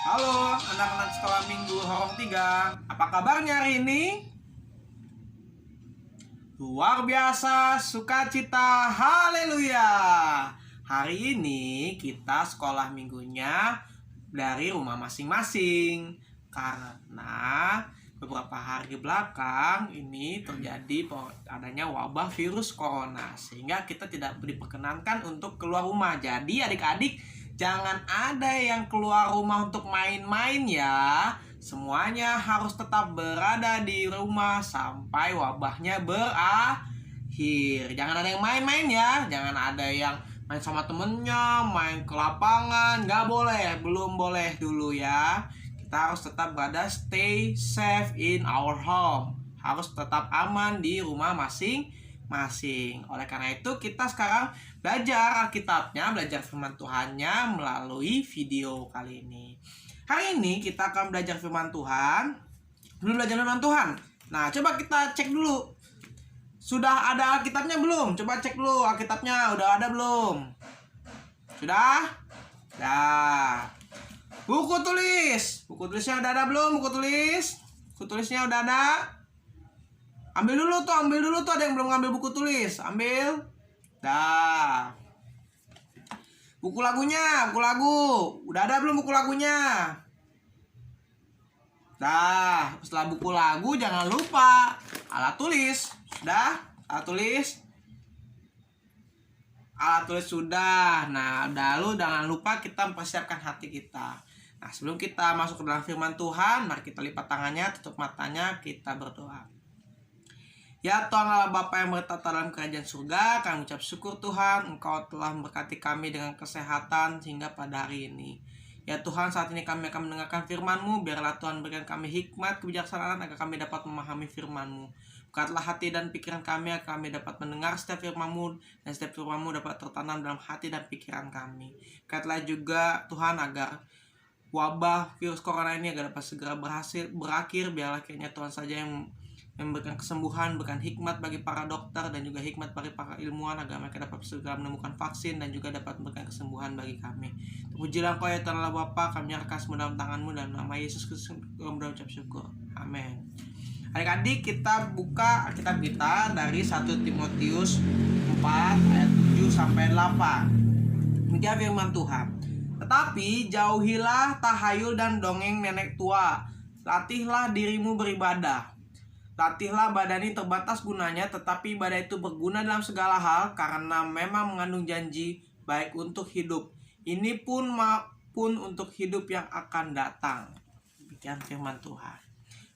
Halo anak-anak sekolah minggu Horong 3. Apa kabarnya hari ini? Luar biasa, sukacita, haleluya. Hari ini kita sekolah minggunya dari rumah masing-masing. Karena beberapa hari belakang ini terjadi adanya wabah virus corona, sehingga kita tidak diperkenankan untuk keluar rumah. Jadi adik-adik, jangan ada yang keluar rumah untuk main-main ya. Semuanya harus tetap berada di rumah sampai wabahnya berakhir. Jangan ada yang main-main ya. Jangan ada yang main sama temennya, main ke lapangan. Nggak boleh, belum boleh dulu ya. Kita harus tetap berada stay safe in our home. Harus tetap aman di rumah masing-masing. Oleh karena itu kita sekarang belajar Alkitabnya, belajar firman Tuhannya melalui video kali ini. Hari ini kita akan belajar firman Tuhan. Belum belajar firman Tuhan. Nah, coba kita cek dulu. Sudah ada Alkitabnya belum? Coba cek dulu Alkitabnya udah ada belum? Sudah? Dah. Buku tulis. Buku tulisnya udah ada belum? Buku tulis? Buku tulisnya udah ada? Ambil dulu tuh, ada yang belum ngambil buku tulis. Ambil. Dah. Buku lagunya, buku lagu. Udah ada belum buku lagunya? Dah, setelah buku lagu jangan lupa alat tulis. Sudah? Alat tulis? Alat tulis sudah. Nah, lalu jangan lupa kita mempersiapkan hati kita. Nah, sebelum kita masuk ke dalam firman Tuhan, mari kita lipat tangannya, tutup matanya, kita berdoa. Ya Tuhan Allah Bapa yang bertata dalam kerajaan surga, kami ucap syukur Tuhan, Engkau telah memberkati kami dengan kesehatan hingga pada hari ini. Ya Tuhan, saat ini kami akan mendengarkan firman-Mu, biarlah Tuhan berikan kami hikmat, kebijaksanaan agar kami dapat memahami firman-Mu. Bukalah hati dan pikiran kami agar kami dapat mendengar setiap firman-Mu, dan setiap firman-Mu dapat tertanam dalam hati dan pikiran kami. Bukalah juga Tuhan agar wabah virus corona ini agar dapat segera berakhir, biarlah kiranya Tuhan saja yang memberikan kesembuhan, berikan hikmat bagi para dokter dan juga hikmat bagi para ilmuwan agar mereka dapat segera menemukan vaksin dan juga dapat memberikan kesembuhan bagi kami. Terpujilah Engkau ya Tuhan Allah Bapa, kami menyerahkan semua dalam tangan-Mu dan nama Yesus Kristus kami berucap syukur. Amin. Adik-adik, kita buka Alkitab kita dari 1 Timotius 4 ayat 7 sampai 8. Demikian firman Tuhan. Tetapi jauhilah tahayul dan dongeng nenek tua. Latihlah dirimu beribadah. Latihlah badan ini terbatas gunanya, tetapi ibadah itu berguna dalam segala hal karena memang mengandung janji baik untuk hidup ini pun maupun untuk hidup yang akan datang. Demikian firman Tuhan.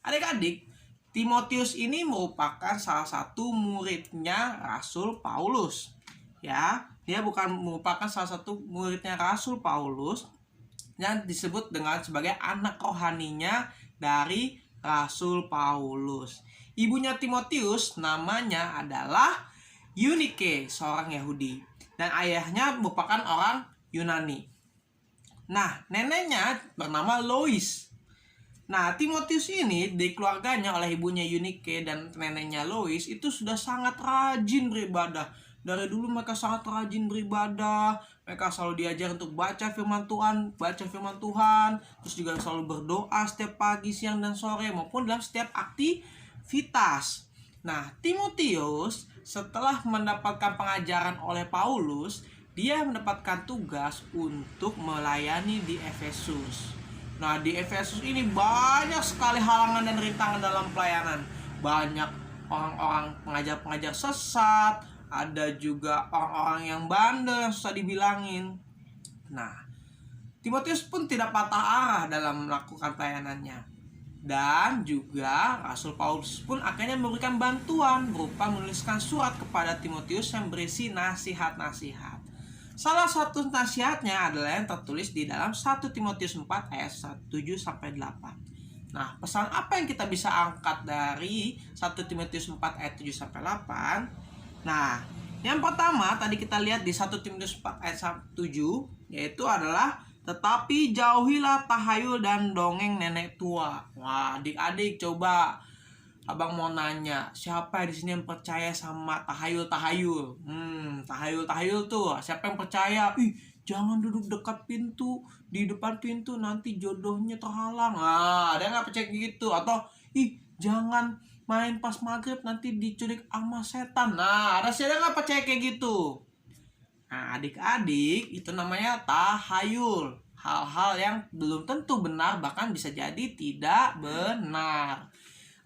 Adik-adik, Timotius ini merupakan salah satu muridnya Rasul Paulus. Ya, dia bukan merupakan salah satu muridnya Rasul Paulus yang disebut dengan sebagai anak rohaninya dari Rasul Paulus. Ibunya Timotius namanya adalah Eunike, seorang Yahudi, dan ayahnya merupakan orang Yunani. Nah, neneknya bernama Lois. Nah, Timotius ini di keluarganya oleh ibunya Eunike dan neneknya Lois itu sudah sangat rajin beribadah. Dari dulu mereka sangat rajin beribadah. Mereka selalu diajar untuk baca firman Tuhan, terus juga selalu berdoa setiap pagi, siang, dan sore maupun dalam setiap aktivitas. Nah, Timotius setelah mendapatkan pengajaran oleh Paulus, dia mendapatkan tugas untuk melayani di Efesus. Nah, di Efesus ini banyak sekali halangan dan rintangan dalam pelayanan. Banyak orang-orang pengajar-pengajar sesat, ada juga orang-orang yang bandel yang susah dibilangin. Nah, Timotius pun tidak patah arah dalam melakukan pelayanannya. Dan juga Rasul Paulus pun akhirnya memberikan bantuan berupa menuliskan surat kepada Timotius yang berisi nasihat-nasihat. Salah satu nasihatnya adalah yang tertulis di dalam 1 Timotius 4 ayat 7 sampai 8. Nah, pesan apa yang kita bisa angkat dari 1 Timotius 4 ayat 7 sampai 8? Nah, yang pertama tadi kita lihat di 1 Timotius 4 ayat 7, yaitu adalah tetapi jauhilah tahayul dan dongeng nenek tua. Wah, adik-adik coba Abang mau nanya, siapa di sini yang percaya sama tahayul-tahayul? Tahayul-tahayul tuh, siapa yang percaya? Ih, jangan duduk dekat pintu, di depan pintu nanti jodohnya terhalang. Ada yang nggak percaya gitu? Atau, ih, jangan main pas maghrib nanti diculik sama setan. Ada sih yang nggak percaya kayak gitu. Nah, adik-adik, itu namanya tahayul. Hal-hal yang belum tentu benar, bahkan bisa jadi tidak benar.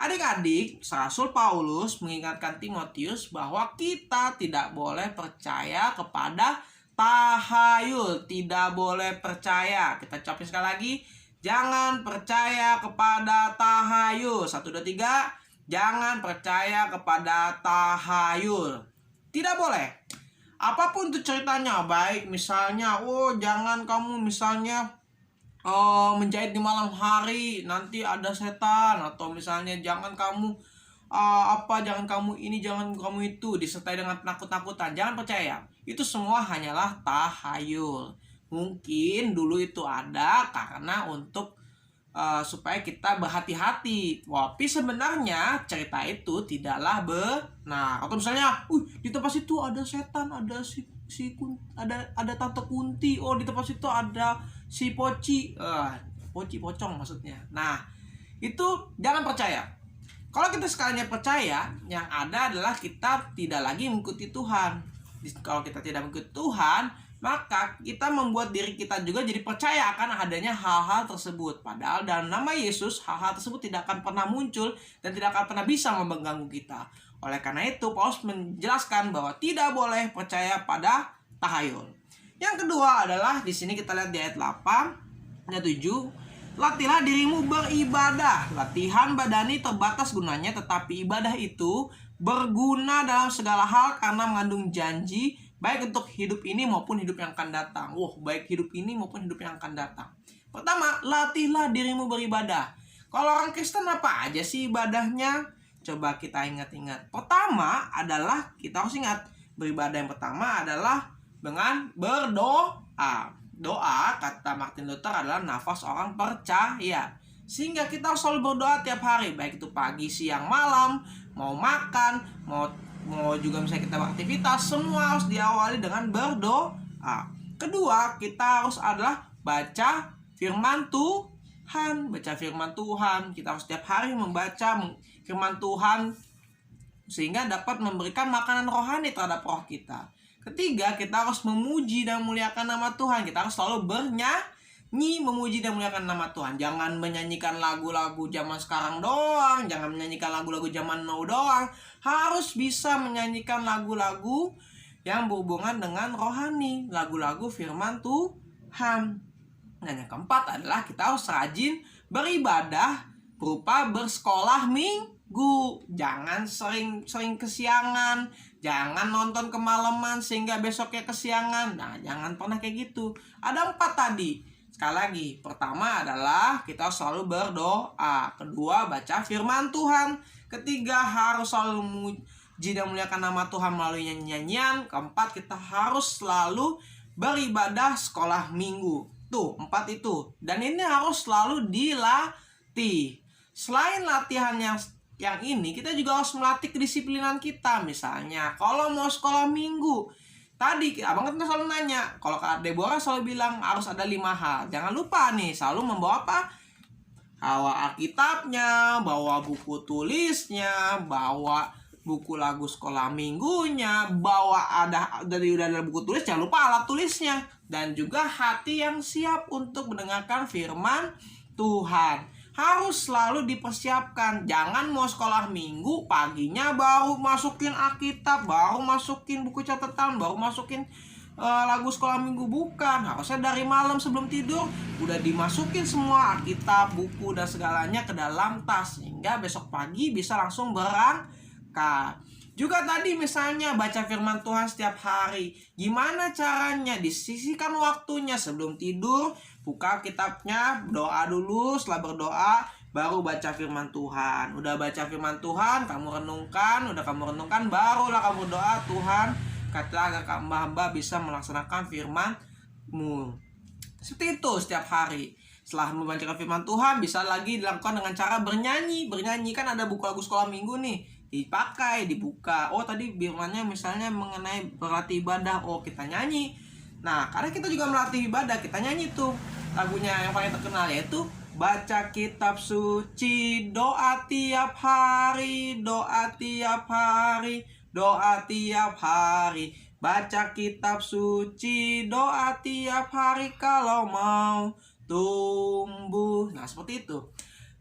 Adik-adik, Rasul Paulus mengingatkan Timotius bahwa kita tidak boleh percaya kepada tahayul. Tidak boleh percaya. Kita ucapin sekali lagi. Jangan percaya kepada tahayul. 1, 2, 3. Jangan percaya kepada tahayul. Tidak boleh. Apapun itu ceritanya. Baik misalnya, jangan kamu misalnya menjahit di malam hari, nanti ada setan. Atau misalnya jangan kamu jangan kamu ini, jangan kamu itu, disertai dengan penakut-nakutan. Jangan percaya. Itu semua hanyalah tahayul. Mungkin dulu itu ada karena untuk supaya kita berhati-hati. Tapi sebenarnya cerita itu tidaklah benar. Atau misalnya, di tempat situ ada setan, ada ada tante Kunti. Di tempat situ ada si Poci, pocong maksudnya. Nah, itu jangan percaya. Kalau kita sekalinya percaya, yang ada adalah kita tidak lagi mengikuti Tuhan. Kalau kita tidak mengikuti Tuhan, maka kita membuat diri kita juga jadi percaya akan adanya hal-hal tersebut. Padahal dalam nama Yesus, hal-hal tersebut tidak akan pernah muncul dan tidak akan pernah bisa mengganggu kita. Oleh karena itu, Paulus menjelaskan bahwa tidak boleh percaya pada tahayul. Yang kedua adalah di sini kita lihat di ayat 8 dan 7. Latihlah dirimu beribadah. Latihan badani terbatas gunanya, tetapi ibadah itu berguna dalam segala hal karena mengandung janji, baik untuk hidup ini maupun hidup yang akan datang. Baik hidup ini maupun hidup yang akan datang. Pertama, latihlah dirimu beribadah. Kalau orang Kristen apa aja sih ibadahnya? Coba kita ingat-ingat. Pertama adalah, kita harus ingat, beribadah yang pertama adalah dengan berdoa. Doa, kata Martin Luther, adalah nafas orang percaya. Sehingga kita harus selalu berdoa tiap hari, baik itu pagi, siang, malam, mau makan, mau juga misalnya kita beraktivitas, semua harus diawali dengan berdoa. Kedua, kita harus adalah baca firman Tuhan. Baca firman Tuhan. Kita harus setiap hari membaca firman Tuhan sehingga dapat memberikan makanan rohani terhadap roh kita. Ketiga, kita harus memuji dan memuliakan nama Tuhan. Kita harus selalu bernyanyi, memuji dan memuliakan nama Tuhan. Jangan menyanyikan lagu-lagu zaman sekarang doang. Jangan menyanyikan lagu-lagu zaman now doang. Harus bisa menyanyikan lagu-lagu yang berhubungan dengan rohani. Lagu-lagu firman Tuhan. Dan yang keempat adalah kita harus rajin beribadah berupa bersekolah minggu. Jangan sering kesiangan. Jangan nonton kemalaman sehingga besoknya kesiangan. Nah, jangan pernah kayak gitu. Ada 4 tadi. Sekali lagi, pertama adalah kita selalu berdoa. Kedua, baca firman Tuhan. Ketiga, harus selalu memuji dan memuliakan nama Tuhan melalui nyanyian. Keempat, kita harus selalu beribadah sekolah minggu. Tuh, 4 itu. Dan ini harus selalu dilatih. Selain latihan yang ini, kita juga harus melatih kedisiplinan kita. Misalnya, kalau mau sekolah minggu, tadi abang kan selalu nanya, kalau Kak Deborah selalu bilang harus ada 5 hal. Jangan lupa nih, selalu membawa apa? Bawa Alkitabnya, bawa buku tulisnya, bawa buku lagu sekolah minggunya, bawa udah ada buku tulis, jangan lupa alat tulisnya, dan juga hati yang siap untuk mendengarkan firman Tuhan. Harus selalu dipersiapkan. Jangan mau sekolah minggu, paginya baru masukin Alkitab, baru masukin buku catatan, baru masukin lagu sekolah minggu. Bukan. Harusnya dari malam sebelum tidur udah dimasukin semua Alkitab, buku dan segalanya ke dalam tas, sehingga besok pagi bisa langsung berangkat. Juga tadi misalnya baca firman Tuhan setiap hari. Gimana caranya? Disisihkan waktunya sebelum tidur, buka kitabnya, doa dulu, setelah berdoa baru baca firman Tuhan. Udah baca firman Tuhan, kamu renungkan, barulah kamu doa, Tuhan, katalah agar hamba bisa melaksanakan firman-Mu. Seperti itu setiap hari. Setelah membacakan firman Tuhan, bisa lagi dilakukan dengan cara bernyanyi. Bernyanyi kan ada buku lagu sekolah minggu nih, dipakai, dibuka. Oh tadi firmannya misalnya mengenai berlatih ibadah, oh kita nyanyi. Nah karena kita juga melatih ibadah, kita nyanyi tuh lagunya yang paling terkenal, yaitu baca kitab suci, doa tiap hari, doa tiap hari, doa tiap hari. Baca kitab suci, doa tiap hari kalau mau tumbuh. Nah seperti itu.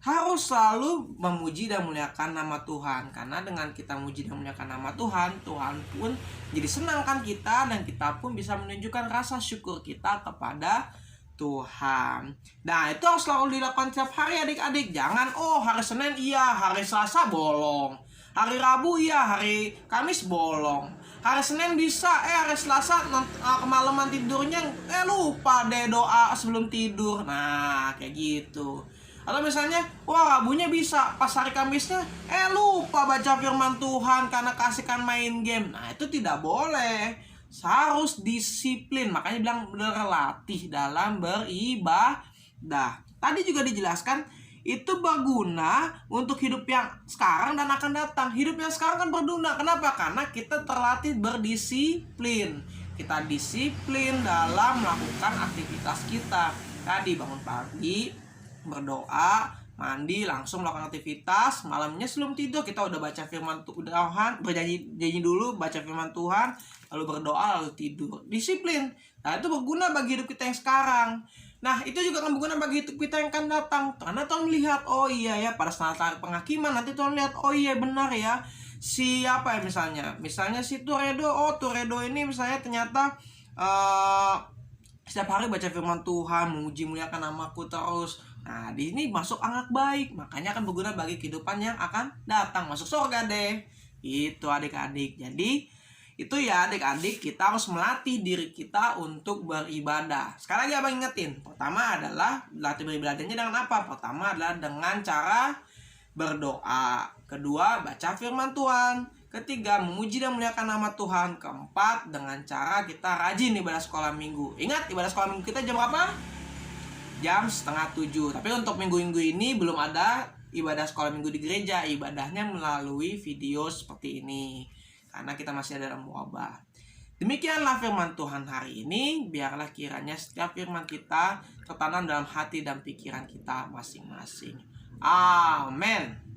Harus selalu memuji dan memuliakan nama Tuhan. Karena dengan kita memuji dan memuliakan nama Tuhan, Tuhan pun jadi senangkan kita, dan kita pun bisa menunjukkan rasa syukur kita kepada Tuhan. Nah itu harus selalu dilakukan tiap hari adik-adik. Jangan hari Senin iya, hari Selasa bolong, hari Rabu iya, hari Kamis bolong. Hari Senin bisa, hari Selasa kemalaman tidurnya lupa deh doa sebelum tidur. Nah kayak gitu. Atau misalnya Rabunya bisa, pas hari Kamisnya lupa baca firman Tuhan karena kasihkan main game. Nah itu tidak boleh. Harus disiplin. Makanya bilang berlatih dalam beribadah. Tadi juga dijelaskan itu berguna untuk hidup yang sekarang dan akan datang. Hidup yang sekarang kan berguna. Kenapa? Karena kita terlatih berdisiplin. Kita disiplin dalam melakukan aktivitas kita. Tadi bangun pagi, berdoa, mandi, langsung melakukan aktivitas. Malamnya sebelum tidur kita udah baca firman Tuhan, bernyanyi dulu, baca firman Tuhan, lalu berdoa, lalu tidur. Disiplin. Nah itu berguna bagi hidup kita yang sekarang. Nah itu juga akan berguna bagi hidup kita yang akan datang. Karena Tuhan melihat, oh iya ya, pada saat penghakiman nanti Tuhan lihat, oh iya benar ya, siapa ya misalnya si Turedo. Oh Turedo ini misalnya ternyata setiap hari baca firman Tuhan, memuji muliakan namaku terus. Nah di sini masuk anak baik, makanya akan berguna bagi kehidupan yang akan datang, masuk surga deh. Itu adik-adik. Jadi itu ya adik-adik, kita harus melatih diri kita untuk beribadah. Sekali lagi abang ingetin, pertama adalah latih beribadahnya dengan apa? Pertama adalah dengan cara berdoa. Kedua, baca firman Tuhan. Ketiga, memuji dan memuliakan nama Tuhan. Keempat, dengan cara kita rajin ibadah sekolah minggu. Ingat, ibadah sekolah minggu kita jam berapa? Jam 6:30. Tapi untuk minggu-minggu ini belum ada ibadah sekolah minggu di gereja. Ibadahnya melalui video seperti ini, karena kita masih ada dalam wabah. Demikianlah firman Tuhan hari ini. Biarlah kiranya setiap firman kita tertanam dalam hati dan pikiran kita masing-masing. Amin.